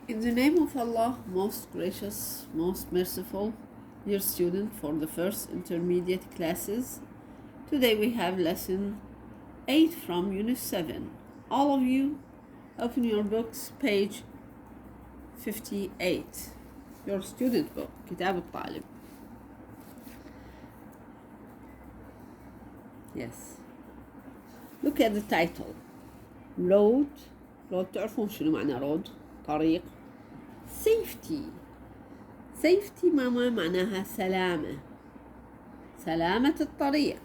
In the name of Allah, most gracious, most merciful, dear student, for the first intermediate classes, today we have lesson 8 from Unit 7. All of you, open your books, page 58. Your student book, كتاب الطالب. Yes. Look at the title. Road. تعرفون شنو معنى road؟ طريق. Safety ماما معناها سلامة الطريق.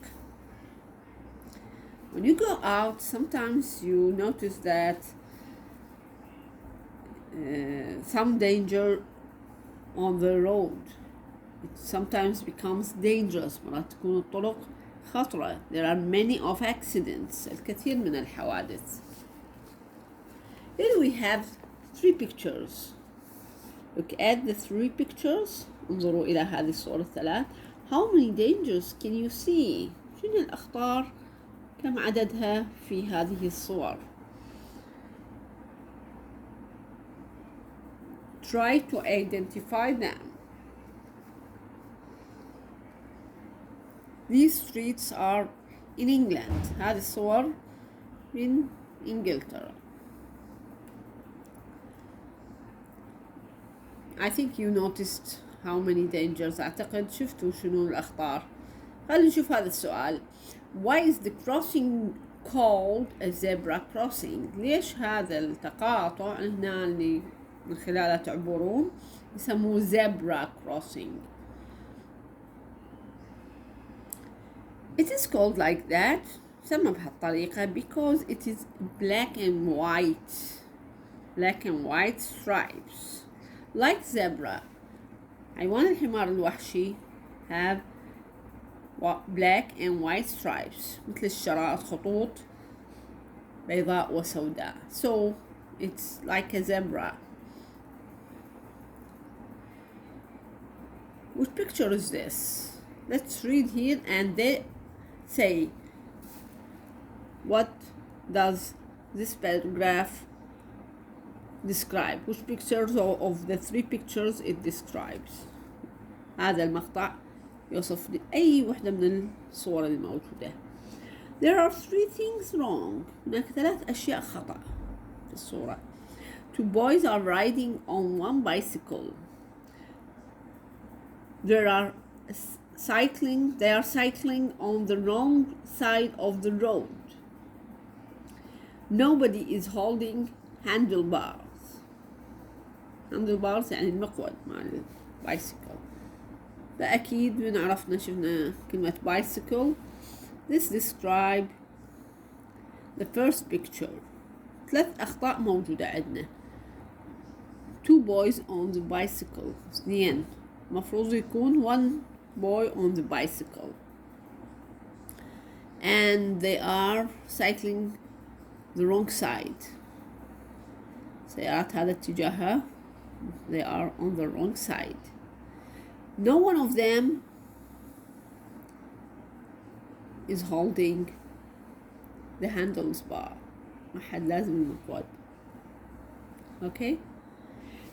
When you go out, sometimes you notice that some danger on the road. It sometimes becomes dangerous. مرات تكون الطرق خطرة. There are many of accidents. الكثير من الحوادث. Here we have 3 pictures. Look at the 3 pictures. انظروا إلى هذه الصور الثلاث. How many dangers can you see? شنو الأخطار؟ كم عددها في هذه الصور؟ Try to identify them. These streets are in England. هذه الصور من إنجلترا. I think you noticed how many dangers. أعتقد شفتوا شنو الأخطار. خلينا نشوف هذا السؤال. Why is the crossing called a zebra crossing? ليش هذا التقاطع هنا اللي من خلاله تعبرون يسموه zebra crossing? It is called like that. سمى بهالطريقة because it is black and white stripes. Like zebra. حيوان الحمار الوحشي have black and white stripes. مثل الشرائط خطوط بيضاء وسوداء. So it's like a zebra. Which picture is this? Let's read here and they say what does this paragraph describe? Which pictures of the 3 pictures it describes? هذا المقطع يوصف لي أي وحدة من الصور الموجودة. There are 3 things wrong. هناك 3 أشياء خطأ في الصورة. 2 boys are riding on one bicycle. They are cycling on the wrong side of the road. Nobody is holding handlebars. handlebars يعني المقود مال البايسكل. فأكيد من عرفنا شفنا كلمة bicycle. This describe the first picture. 3 أخطاء موجودة عندنا. 2 boys on the bicycle. 2 مفروض يكون 1 boy on the bicycle. And they are cycling the wrong side. سيارات هذا اتجاهها. They are on the wrong side. No one of them is holding the handlebar. ما حد لازم المقود. Okay?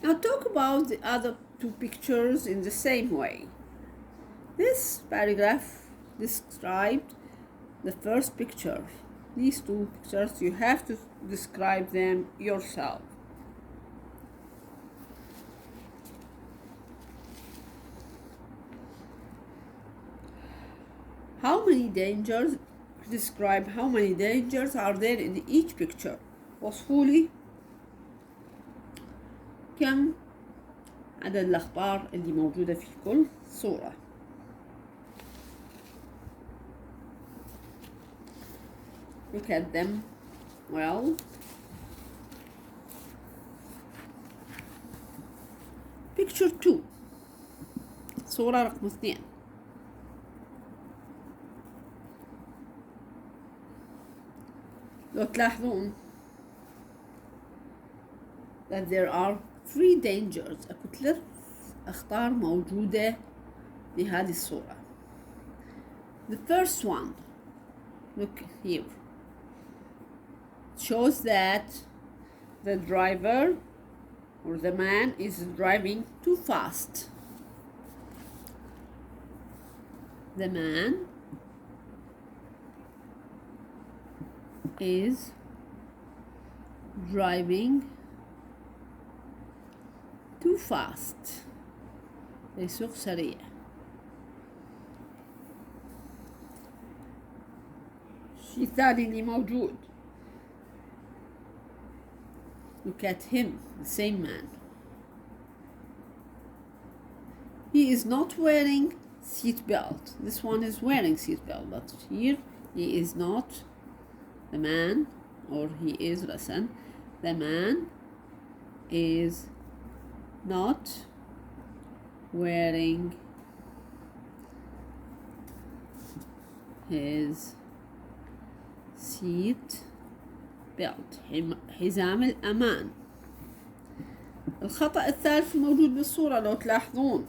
Now talk about the other 2 pictures in the same way. This paragraph described the first picture. These 2 pictures, you have to describe them yourself. Describe how many dangers are there in each picture. وصفوا لي كم عدد الأخطار اللي موجودة في كل صورة. Look at them well. Picture 2. صورة رقم 2. لو تلاحظون that there are 3 dangers. أكو 3 أخطار موجودة في هذه الصورة. The first one, look here, shows that the driver or the man is driving too fast. The man is driving too fast. يسوق سريع. الشيء الثاني اللي موجود. Look at him, the same man. He is not wearing seat belt. This one is wearing seat belt, but here he is not. The man, or he is, listen, the man is not wearing his seat belt. حزام الأمان. الخطأ الثالث موجود بالصورة لو تلاحظون.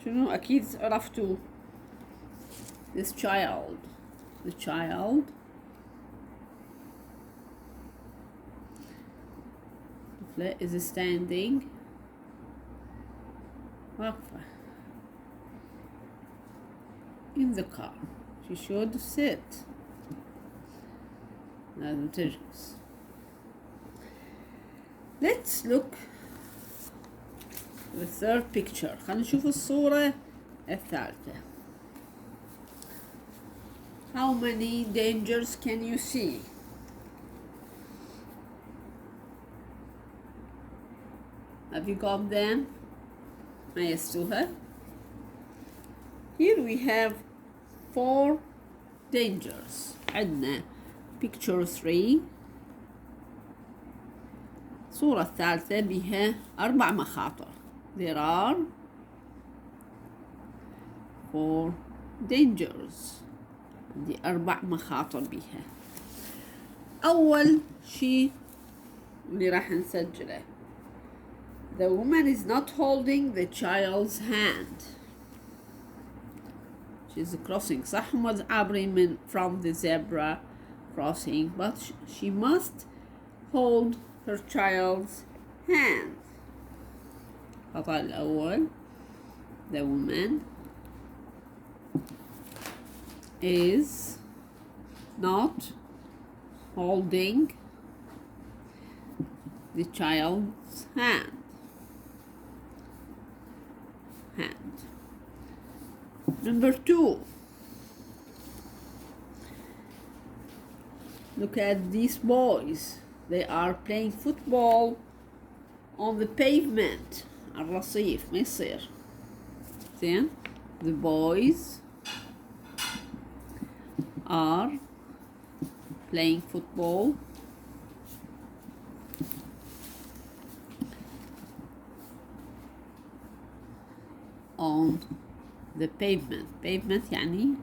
شنو؟ أكيد عرفتوا. The child is standing واقفة in the car. She should sit. لازم تجلس. Let's look at the third picture. خلينا نشوف الصورة الثالثة. How many dangers can you see? Have you got them? ميزتوها. Here we have 4 dangers. عندنا picture 3. الصورة الثالثة بها 4 مخاطر. There are 4 dangers. عندي 4 مخاطر بها. أول شيء اللي راح نسجله. The woman is not holding the child's hand. She's crossing. صح هم عابرين من from the zebra crossing, but she must hold her child's hand. الخطأ الأول. The woman is not holding the child's hand. Number 2. Look at these boys. They are playing football on the pavement. الرصيف ما يصير. زين. The boys are playing football on the pavement. Pavement يعني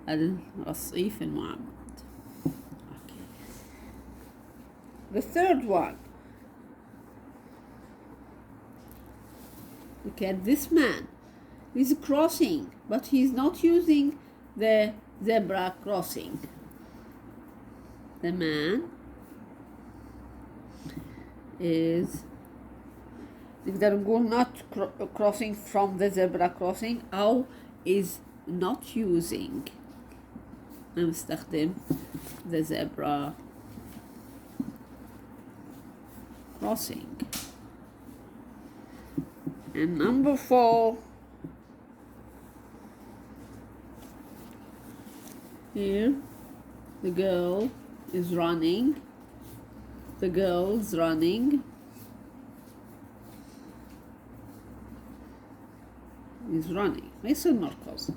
الرصيف المعمد. Okay. The third one. Look at this man. He's crossing, but he's not using the zebra crossing. The man is نقدر نقول not crossing from the zebra crossing أو is not using. نستخدم the zebra crossing. And number 4. Here the girl is running. The girl's running. Is running. ما يصير مركز.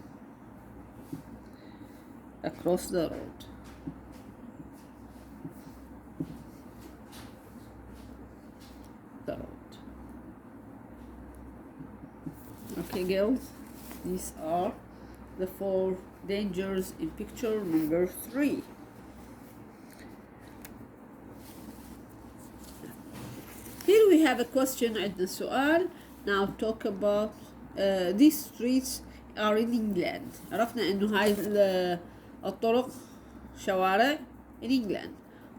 Across the road. Okay, girls. These are the 4 dangers in picture number 3. Here we have a question. عندنا سؤال. Now talk about these streets are in England. عرفنا انه هاي الطرق شوارع in England.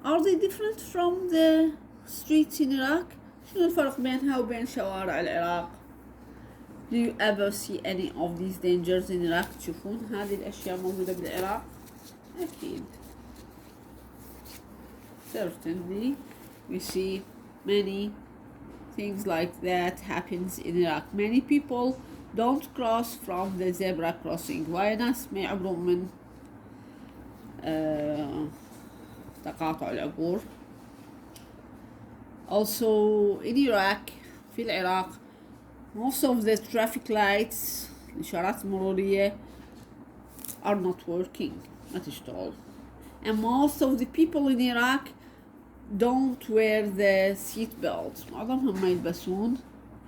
Are they different from the streets in Iraq? شنو الفرق بينها وبين شوارع العراق؟ Do you ever see any of these dangers in Iraq? تشوفون هذه الأشياء موجودة بالعراق؟ أكيد. Certainly we see many things like that happens in Iraq. Many people don't cross from the zebra crossing. وايد ناس ما يعبرون من تقاطع العبور. Also in Iraq, في العراق, most of the traffic lights, الإشارات المرورية, are not working, ما تشتغل. And most of the people in Iraq don't wear the seat belts. معظمهم ما يلبسون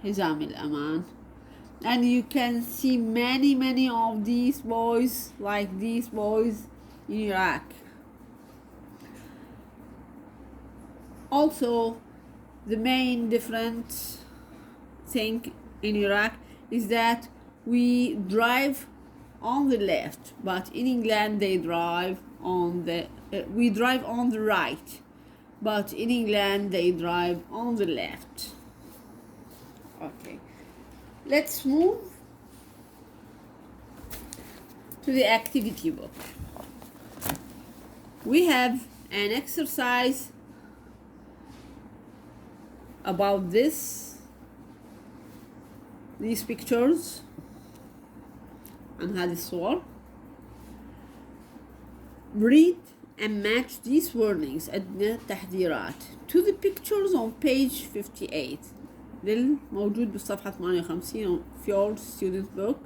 حزام الأمان. And you can see many of these boys, like these boys in Iraq. Also, the main different thing in Iraq is that we drive on the left, but in England they drive on the we drive on the right, but in England they drive on the left. Okay, let's move to the activity book. We have an exercise about these pictures عن هذه الصور. Read and match these warnings عندنا تحذيرات to the pictures on page 58 للموجود بالصفحة 58 في your student book.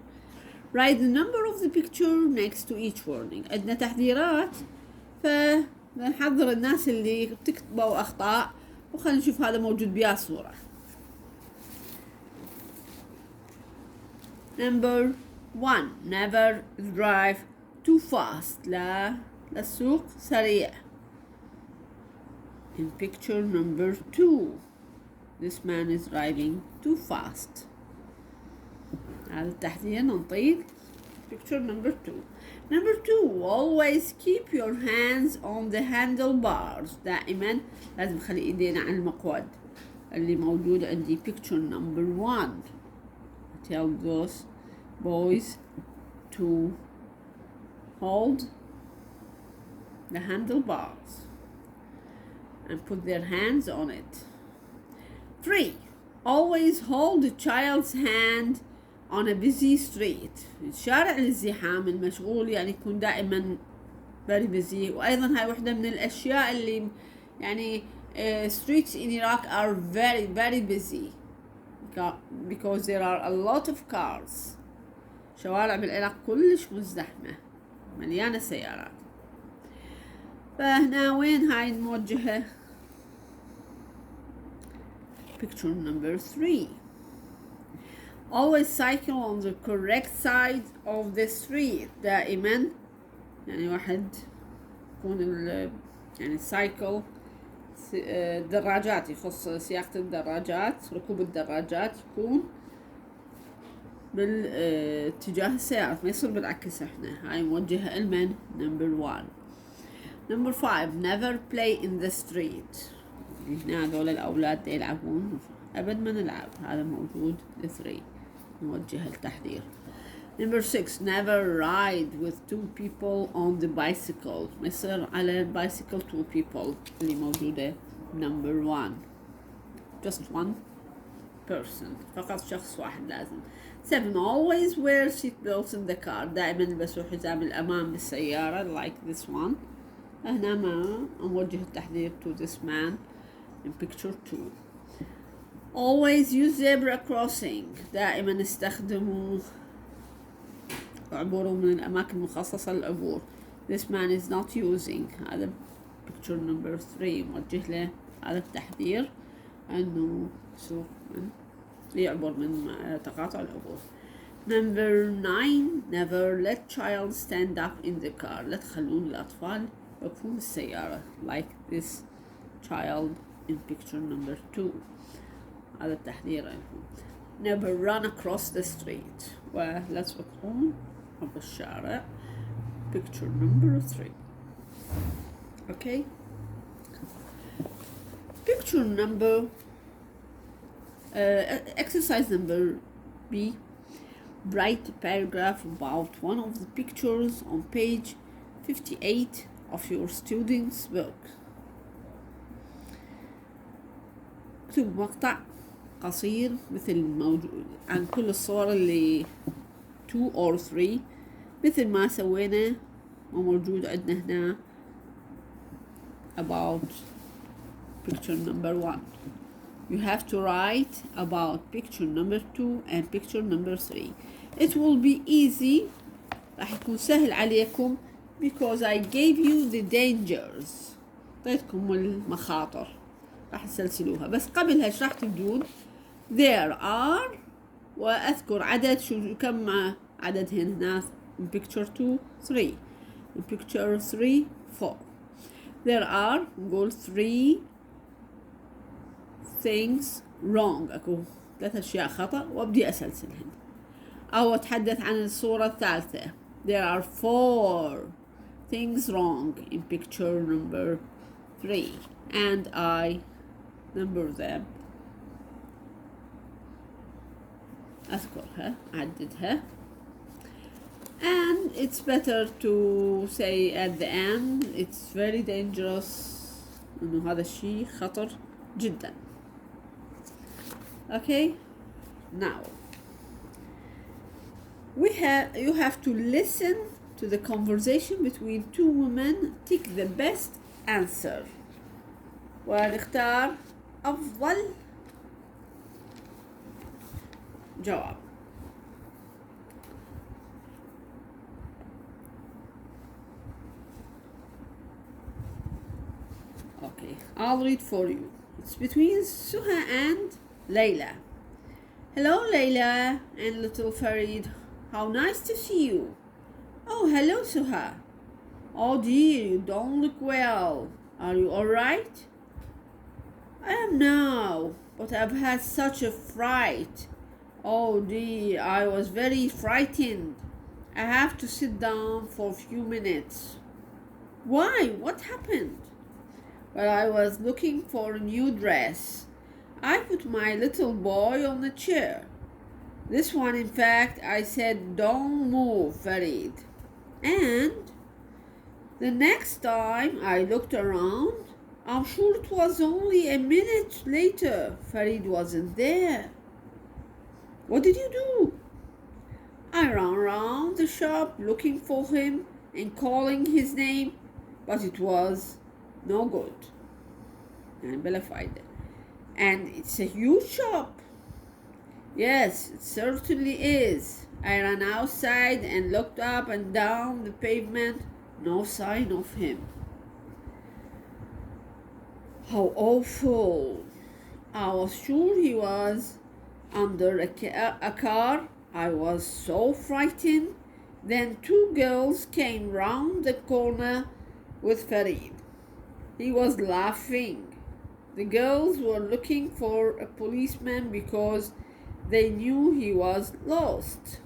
Write the number of the picture next to each warning. عندنا تحذيرات فنحذر الناس اللي بتكتبوا أخطاء وخلينا نشوف هذا موجود بيا صورة. Number 1. Never drive too fast. لا السوق سريع. In picture number 2, this man is driving too fast. هذا التحذير ننطيق. Picture number 2. Number 2, always keep your hands on the handlebars. دائما لازم نخلي ايدينا على المقود اللي موجود عندي. Picture number 1. Tell those boys to hold the handlebars and put their hands on it. 3. Always hold a child's hand on a busy street. الشارع الازدحام المشغول يعني يكون دائما very busy. وأيضا هاي واحدة من الأشياء اللي يعني streets in Iraq are very busy because there are a lot of cars. شوارع بالعراق كلش مزدحمة مليانة سيارات. فهنا وين هاي الموجهة؟ Picture number 3. Always cycle on the correct side of the street. دائما يعني واحد يكون يعني cycle الدراجات يخص سياقة الدراجات ركوب الدراجات يكون بالاتجاه السيارات ما يصير بالعكس. احنا هاي موجهة لمن؟ number 1. Number 5. Never play in the street. هنا هذول الأولاد يلعبون أبد ما نلعب. هذا موجود 3 موجه التحذير. Number 6. Never ride with 2 people on the bicycle. ما يصير على البايسيكل 2 people اللي موجودة number 1. Just one person. فقط شخص واحد لازم. 7. Always wear seat belts in the car. دائما البسوا حزام الأمان بالسيارة like this one. هنا ما نوجه التحذير to this man in picture 2. Always use zebra crossing. دائما استخدموا عبوروا من الأماكن المخصصة للعبور. This man is not using. هذا picture number 3 موجه له هذا التحذير أنه سوق من يعبر من تقاطع العبور. Number 9. Never let child stand up in the car. لا تخلون الأطفال يقفون بالسيارة like this child in picture number 2. هذا التحذير لكم. Never run across the street. ولا تسقطون عبر الشارع. Picture number 3. Okay. Picture number, exercise number B. Write a paragraph about one of the pictures on page 58 of your student's book. اكتب مقطع قصير مثل موجود عن كل الصور اللي 2 or 3 مثل ما سوينا وموجود عندنا هنا about picture number 1. You have to write about picture number 2 and picture number 3. It will be easy, راح يكون سهل عليكم because I gave you the dangers. أعطيتكم المخاطر راح تسلسلوها. بس قبلها ايش راح تبدون؟ There are وأذكر عدد شو كم عددهن هنا in picture 2 3 in picture 3 4. There are نقول 3 things wrong. أكو 3 أشياء خطأ وأبدي أسلسلهن أو أتحدث عن الصورة الثالثة. There are 4 things wrong in picture number 3 and I number them. أذكرها أعددها. And it's better to say at the end it's very dangerous إنه هذا الشيء خطر جدا. Okay, now you have to listen to the conversation between two women. Take the best answer ونختار أفضل جواب. Okay, I'll read for you. It's between Suha and Layla. Hello, Layla and little Farid. How nice to see you. Oh, hello, Suha. Oh dear, you don't look well. Are you all right? I am now, but I've had such a fright. Oh dear, I was very frightened. I have to sit down for a few minutes. Why? What happened? Well, I was looking for a new dress. I put my little boy on the chair. This one, in fact, I said, don't move, Farid. And the next time I looked around, I'm sure it was only a minute later. Farid wasn't there. What did you do? I ran around the shop looking for him and calling his name, but it was no good. And it's a huge shop. Yes, it certainly is. I ran outside and looked up and down the pavement. No sign of him. How awful. I was sure he was under a car. I was so frightened. Then 2 girls came round the corner with Farid. He was laughing. The girls were looking for a policeman because they knew he was lost.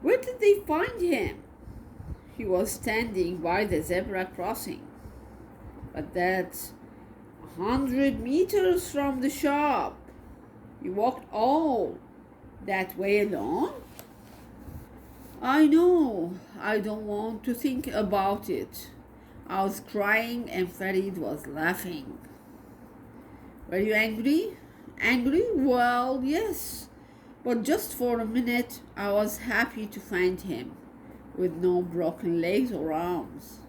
Where did they find him? He was standing by the zebra crossing. But that's 100 meters from the shop. He walked all that way alone? I know. I don't want to think about it. I was crying and Farid was laughing. Were you angry? Angry? Well, yes. But just for a minute, I was happy to find him with no broken legs or arms.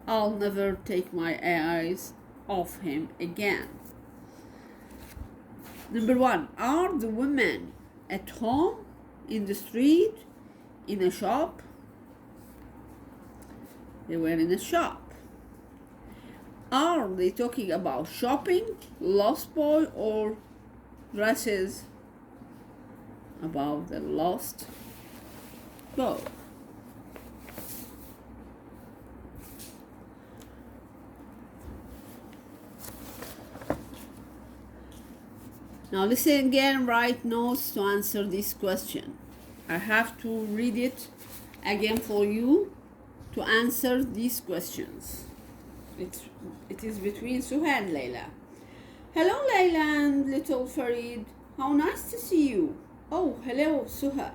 I'll never take my eyes off him again. Number 1. Are the women at home, in the street, in a shop? They were in a shop. Are they talking about shopping, lost boy, or dresses? About the lost boy. Now listen again, write notes to answer this question. I have to read it again for you to answer these questions. It is between Suha and Layla. Hello, Layla and little Farid. How nice to see you. Oh, hello, Suha.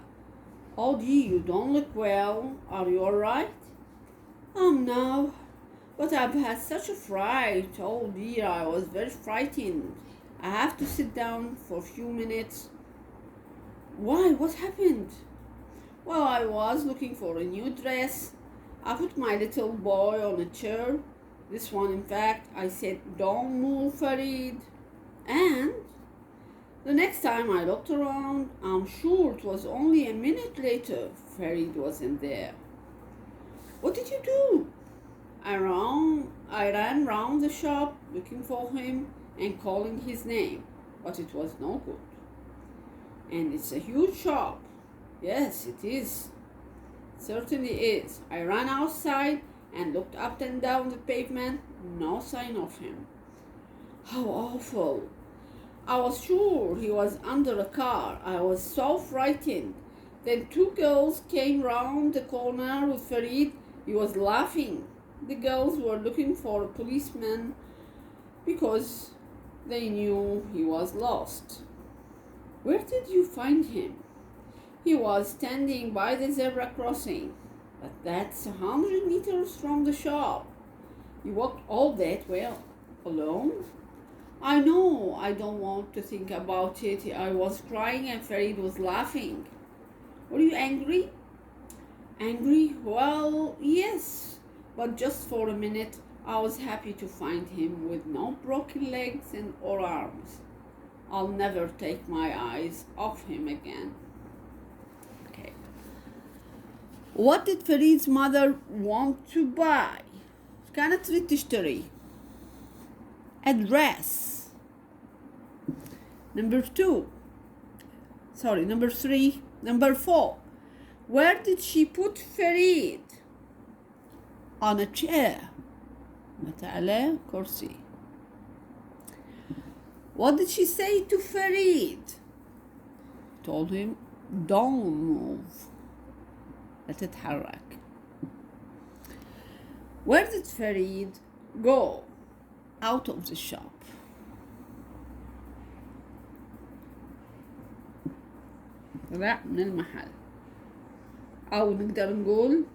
Oh dear, you don't look well. Are you alright? No. But I've had such a fright. Oh dear, I was very frightened. I have to sit down for a few minutes. Why? What happened? Well, I was looking for a new dress. I put my little boy on a chair. This one, in fact. I said, don't move, Farid. And the next time I looked around, I'm sure it was only a minute later, Farid wasn't there. What did you do? I ran round the shop looking for him and calling his name, but it was no good. And it's a huge shop. Yes, it is. Certainly is. I ran outside and looked up and down the pavement. No sign of him. How awful. I was sure he was under a car. I was so frightened. Then two girls came round the corner with Farid. He was laughing. The girls were looking for a policeman because they knew he was lost. Where did you find him? He was standing by the zebra crossing, but that's 100 meters from the shop. You walked all that way alone? I know, I don't want to think about it. I was crying and Farid was laughing. Were you angry? Angry? Well, yes, but just for a minute. I was happy to find him with no broken legs or arms. I'll never take my eyes off him again. Okay. What did Farid's mother want to buy? كانت تريد تشتري a dress. Number 4. Where did she put Farid? On a chair. متى على كرسي. What did she say to Farid? Told him, don't move. لا تتحرك. Where did Farid go? Out of the shop. طلع من المحل. أو نقدر نقول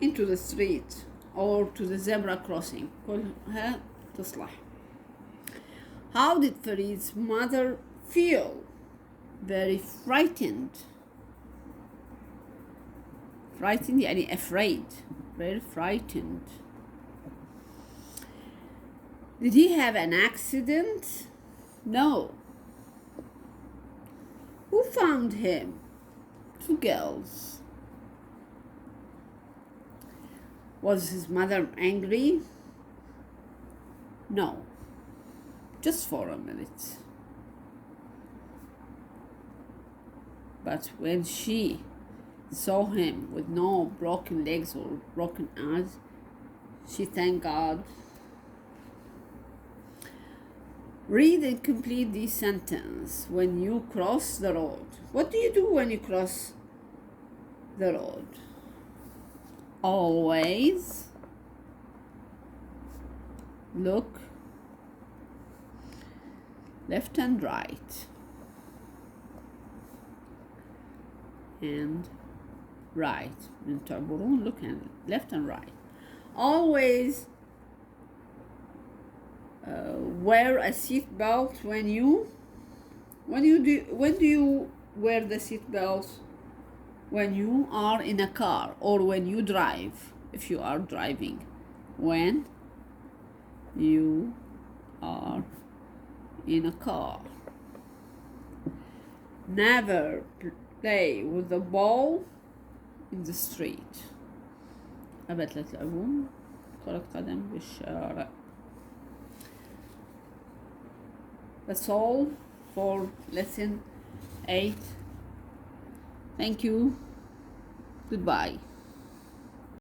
into the street or to the zebra crossing. كلها تصلح. How did Farid's mother feel? Very frightened. Frightened يعني afraid. Very frightened. Did he have an accident? No. Who found him? Two girls. Was his mother angry? No. Just for a minute. But when she saw him with no broken legs or broken arms, she thanked God. Read and complete this sentence. When you cross the road. What do you do when you cross the road? Always look left and right. And right. Look and left and right. Always wear a seat belt when do you wear the seat belt? When you are in a car or when you drive, if you are driving. When you are in a car. Never play with the ball in the street. أبد لا تلعبون كرة قدم بالشارع. That's all for lesson 8. Thank you. Goodbye.